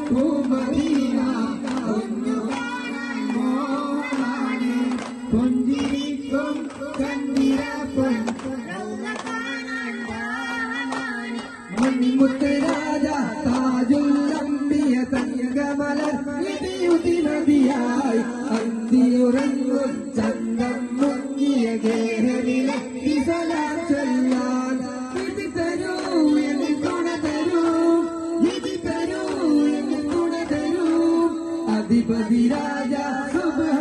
പൂമദീന ഒന്നു കാണാൻ മോഹാണ് കൊഞ്ചിരിക്കും ചന്ദ്ര മണിമുത്തരാജ താജുല്ലംബിയ തങ്കമലർ വിധിയുതി നദിയായി അന്തിയുറങ്ങും ചന്തം മുങ്ങിയ ഗേഹനിലെ സലാം ചൊല്ലാൻ ഇത് തരൂ എന്ന് തുണ തരൂ ഇത് തരൂ എന്ന് തുണ തരൂ അധിപതി രാജ സുബ്ഹാനല്ലാഹ്